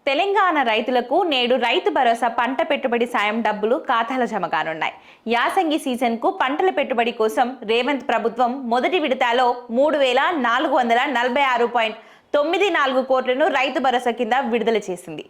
తెలంగాణ రైతులకు నేడు రైతు భరోసా పంట పెట్టుబడి సాయం డబ్బులు ఖాతాల జమ కానున్నాయి. యాసంగి సీజన్కు పంటల పెట్టుబడి కోసం రేవంత్ ప్రభుత్వం మొదటి విడతలో 3,446.94 కోట్లను రైతు భరోసా కింద విడుదల చేసింది.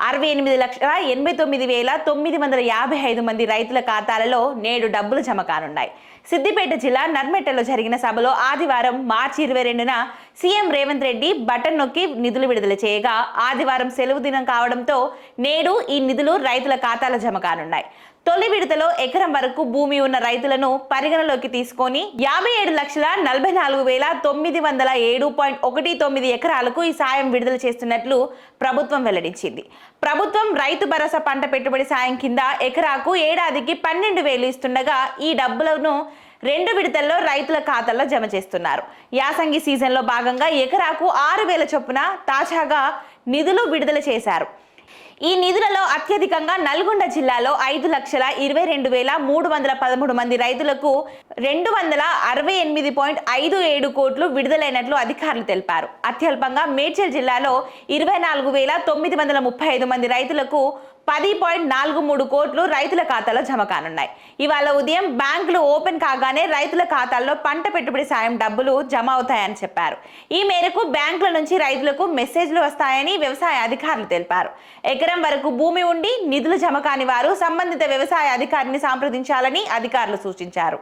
68,89,955 మంది రైతుల ఖాతాలలో నేడు డబ్బులు జమ కానున్నాయి. సిద్దిపేట జిల్లా నర్మెట్టలో జరిగిన సభలో ఆదివారం మార్చి 22న సీఎం రేవంత్ రెడ్డి బటన్ నొక్కి నిధులు విడుదల చేయగా ఆదివారం సెలవు దినం కావడంతో నేడు ఈ నిధులు రైతుల ఖాతాల జమ కానున్నాయి. తొలి విడతలో ఎకరం వరకు భూమి ఉన్న రైతులను పరిగణలోకి తీసుకొని 57,44,907.19 ఎకరాలకు ఈ సాయం విడుదల చేస్తున్నట్లు ప్రభుత్వం వెల్లడించింది. ప్రభుత్వం రైతు భరోసా పంట పెట్టుబడి సాయం కింద ఎకరాకు ఏడాదికి 12,000 ఇస్తుండగా ఈ డబ్బులను 2 విడతల్లో రైతుల ఖాతాల్లో జమ చేస్తున్నారు. యాసంగి సీజన్లో భాగంగా ఎకరాకు 6,000 చొప్పున తాజాగా నిధులు విడుదల చేశారు. ఈ నిధులలో అత్యధికంగా నల్గొండ జిల్లాలో 5,22,313 మంది రైతులకు 268.57 కోట్లు విడుదలైనట్లు అధికారులు తెలిపారు. అత్యల్పంగా మేడ్చల్ జిల్లాలో 24,935 మంది రైతులకు 10.43 కోట్లు రైతుల ఖాతాలో జమ కానున్నాయి. ఇవాళ ఉదయం బ్యాంకులు ఓపెన్ కాగానే రైతుల ఖాతాల్లో పంట పెట్టుబడి సాయం డబ్బులు జమ అవుతాయని చెప్పారు. ఈ మేరకు బ్యాంకుల నుంచి రైతులకు మెసేజ్లు వస్తాయని వ్యవసాయ అధికారులు తెలిపారు. ఎకరం వరకు భూమి ఉండి నిధులు జమ కాని వారు సంబంధిత వ్యవసాయ అధికారిని సంప్రదించాలని అధికారులు సూచించారు.